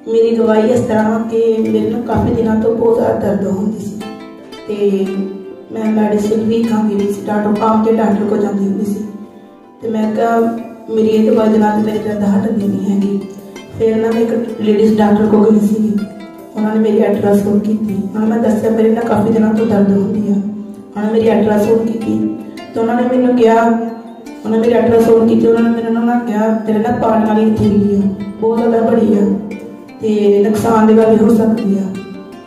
मेरी दवाई इस तरह कि मेरे काफ़ी दिनों तो बहुत ज़्यादा दर्द होती सी ते मैं मैडिसिन भी खाती नहीं सी। डॉक्टर आम के डॉक्टर को जाती होंगी सी ते मैं कहा मेरी ये दवाई के नाल मेरी दर्द हटती नहीं हैगी। फिर ना मैं एक लेडीज़ डॉक्टर को गई सी, उन्होंने मेरी अल्ट्रासाउंड की। उन्होंने मैं दसिया मेरे ना काफ़ी दिनों तो दर्द होती है। उन्होंने मेरी अल्ट्रासाउंड की तो उन्होंने मैंने कहा, उन्होंने मेरी अल्ट्रासाउंड की उन्होंने मैंने कहा तेरे ना पानी वाली थैली है बहुत ज़्यादा बड़ी है तो नुकसान की गल हो सकती है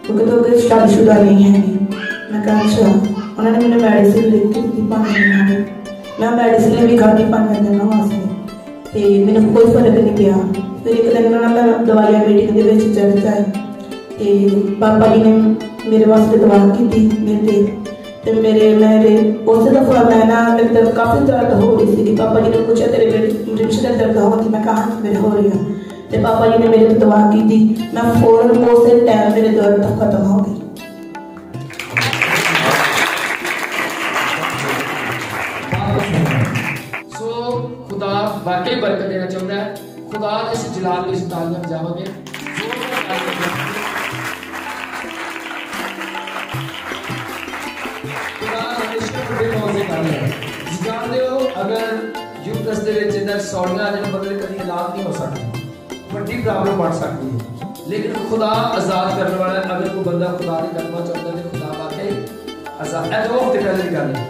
क्योंकि तो कोई शादीशुदा नहीं है। मैं कहा अच्छा। उन्होंने मैंने मेडिसिन लिख के दी 5 दिनों में। मैं मेडिसिन भी खाती 5 दिनों वास्ते तो मैंने कोई फर्क नहीं पिया। फिर एक दिन उन्होंने दवाइयाँ मीटिंग के चर्चा है तो पापा जी ने मेरे वास्ते दवा की मेरे उस दफा मैं ना मेरे दर्द काफ़ी दर्द हो रही थी। पापा जी ने पूछा तेरे रिम्स का दर्द होती, मैं कहा मेरे हो रही है तो पापा जी ने मेरे तो दवा की थी। मैं फौरन उस टाइम मेरे दर्द खत्म हो गई। सो खुदा वाकई बरकत देना चाहता है। खुदा इस जलाल इस तालियां बजाओगे जानते हो अगर यूट्रस के सौड़ियां बंदे कभी इलाज नहीं हो सकती, बड़ी प्रॉब्लम बढ़ सकती है, लेकिन खुदा आजाद करने वाला है। अगर कोई बंदा खुदा नहीं करना चाहता तो खुदा वाकई आजाद है। 2 हफ्ते पहले की गल है।